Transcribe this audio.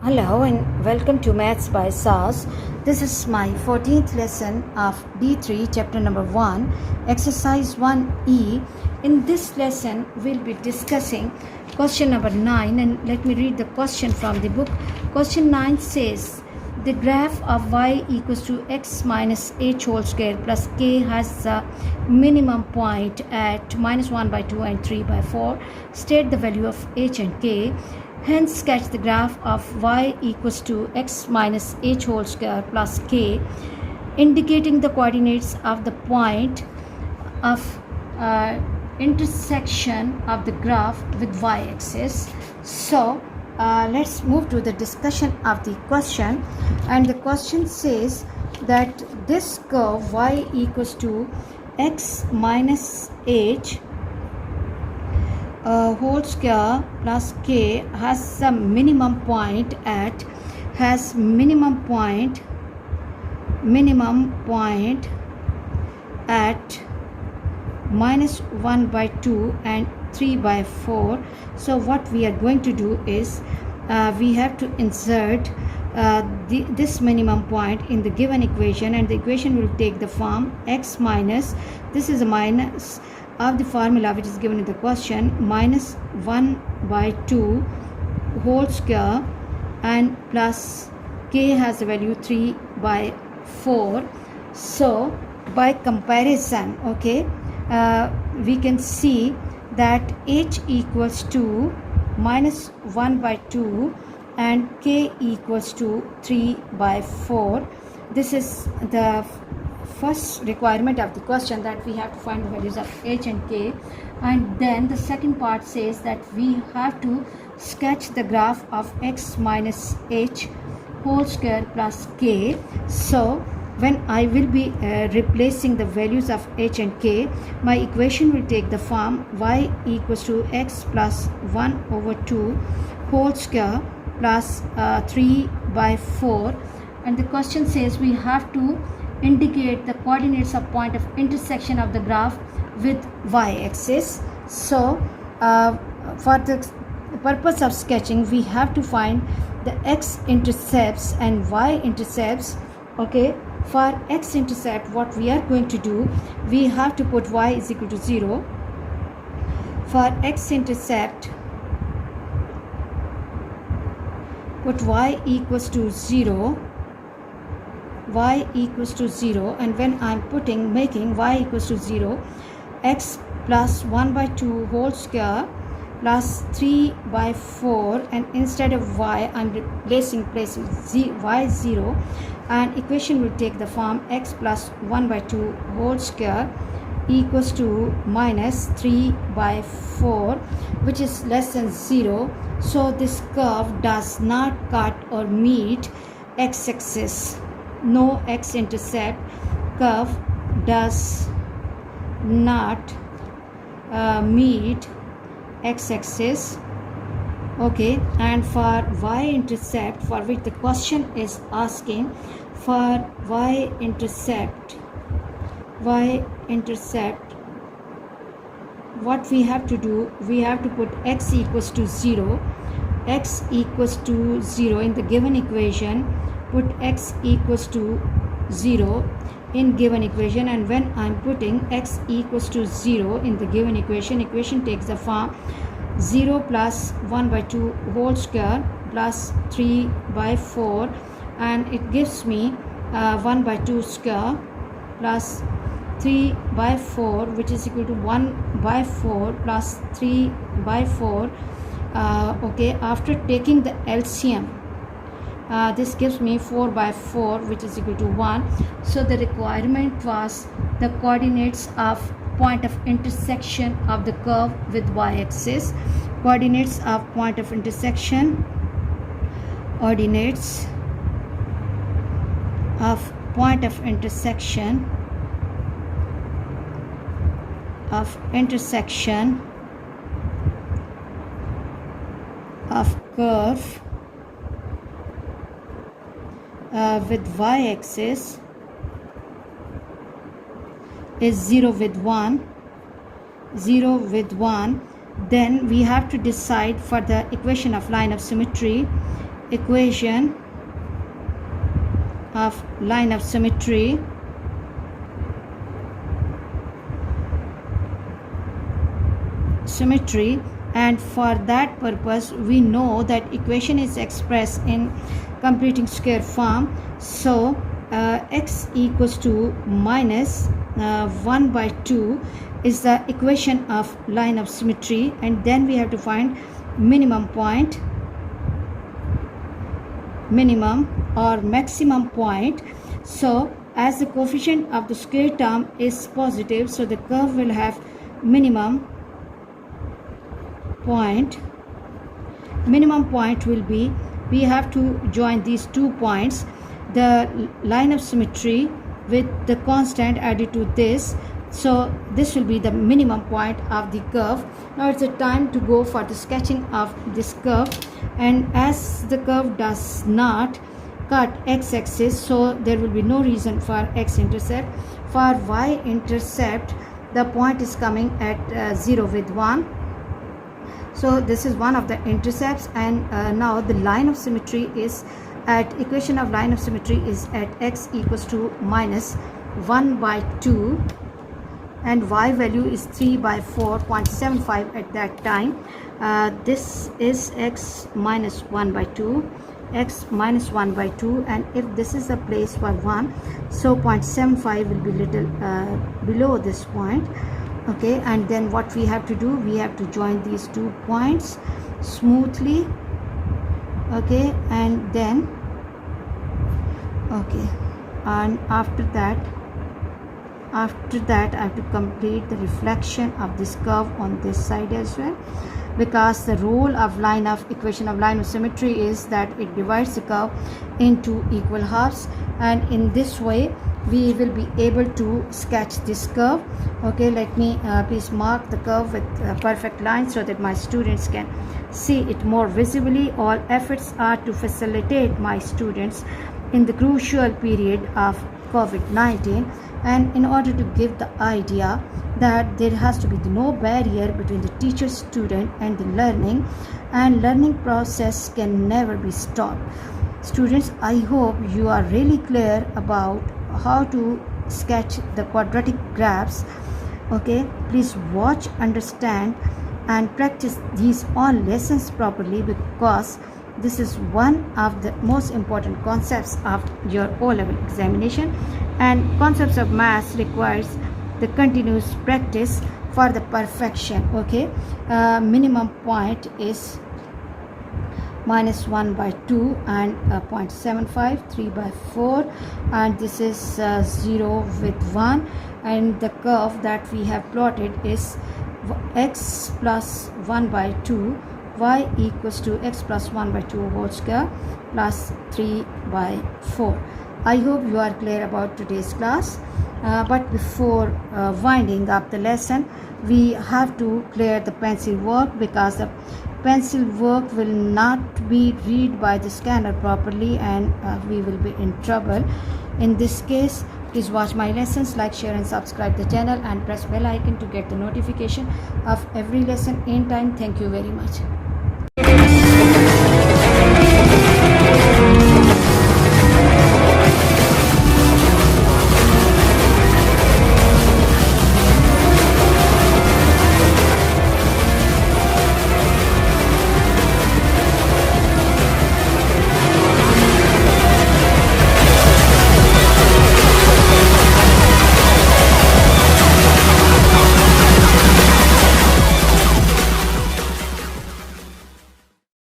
Hello and welcome to Maths by SAS. This is my 14th lesson of D3 chapter number 1 exercise 1E. In this lesson we'll be discussing question number 9, and let me read the question from the book. Question 9 says the graph of y equals to x minus h whole square plus k has the minimum point at minus 1 by 2 and 3 by 4. State the value of h and k. Hence, sketch the graph of y equals to x minus h whole square plus k, indicating the coordinates of the point of intersection of the graph with y-axis. So, let's move to the discussion of the question. And the question says that this curve y equals to x minus h whole square plus k has some minimum point at minus 1 by 2 and 3 by 4. So what we are going to do is we have to insert this minimum point in the given equation, and the equation will take the form x minus, this is a minus of the formula which is given in the question, minus 1 by 2 whole square and plus k has a value 3 by 4. So by comparison, we can see that h equals to minus 1 by 2 and k equals to 3 by 4. This is the first requirement of the question, that we have to find the values of h and k. And then the second part says that we have to sketch the graph of x minus h whole square plus k. So when I will be replacing the values of h and k, my equation will take the form y equals to x plus 1 over 2 whole square plus 3 by 4. And the question says we have to indicate the coordinates of point of intersection of the graph with y-axis. So for the purpose of sketching, we have to find the x-intercepts and y-intercepts. For x-intercept, what we are going to do, we have to put y is equal to 0. For x-intercept, put y equals to 0, and when I'm making y equals to 0, x plus 1 by 2 whole square plus 3 by 4, and instead of y I'm replacing y 0, and equation will take the form x plus 1 by 2 whole square equals to minus 3 by 4, which is less than 0. So this curve does not cut or meet x-axis. No x-intercept curve does not meet x-axis. And for y-intercept, for which the question is asking, for y-intercept, what we have to do, we have to put x equals to 0, in the given equation. Put x equals to 0 in given equation, and when I'm putting x equals to 0 in the given equation takes the form 0 plus 1 by 2 whole square plus 3 by 4, and it gives me 1 by 2 square plus 3 by 4, which is equal to 1 by 4 plus 3 by 4. After taking the LCM, this gives me 4 by 4, which is equal to 1. So the requirement was the coordinates of point of intersection of the curve with y-axis. Coordinates of point of intersection, of curve with y-axis is 0 with 1. Then we have to decide for the equation of line of symmetry equation of line of symmetry and for that purpose we know that equation is expressed in completing square form. So x equals to minus 1 by 2 is the equation of line of symmetry, and then we have to find minimum or maximum point. So as the coefficient of the square term is positive, so the curve will have minimum point will be, we have to join these 2 points, the line of symmetry with the constant added to this, so this will be the minimum point of the curve. Now it's the time to go for the sketching of this curve, and as the curve does not cut x-axis, so there will be no reason for x-intercept. For y-intercept, the point is coming at 0 with 1. So this is one of the intercepts, and now the line of symmetry is at, equation of line of symmetry is at x equals to minus 1 by 2 and y value is 3 by 4.75 at that time. This is x minus 1 by 2, x minus 1 by 2, and if this is a place for 1, so 0.75 will be little below this point. Okay, and then what we have to do, we have to join these 2 points smoothly. Okay, and then okay, and after that I have to complete the reflection of this curve on this side as well, because the role of equation of line of symmetry is that it divides the curve into equal halves, and in this way we will be able to sketch this curve. Okay, let me please mark the curve with a perfect line so that my students can see it more visibly. All efforts are to facilitate my students in the crucial period of COVID-19, and in order to give the idea that there has to be no barrier between the teacher, student and the learning, and learning process can never be stopped. Students, I hope you are really clear about how to sketch the quadratic graphs. Okay, please watch, understand and practice these all lessons properly, because this is one of the most important concepts of your O-level examination, and concepts of maths requires the continuous practice for the perfection. Okay, minimum point is minus 1 by 2 and 0.75, 3 by 4, and this is 0 with 1, and the curve that we have plotted is x plus 1 by 2, y equals to x plus 1 by 2 whole square plus 3 by 4. I hope you are clear about today's class, but before winding up the lesson, we have to clear the pencil work, because the pencil work will not be read by the scanner properly, and we will be in trouble. In this case, please watch my lessons, like, share and subscribe the channel, and press bell icon to get the notification of every lesson in time. Thank you very much.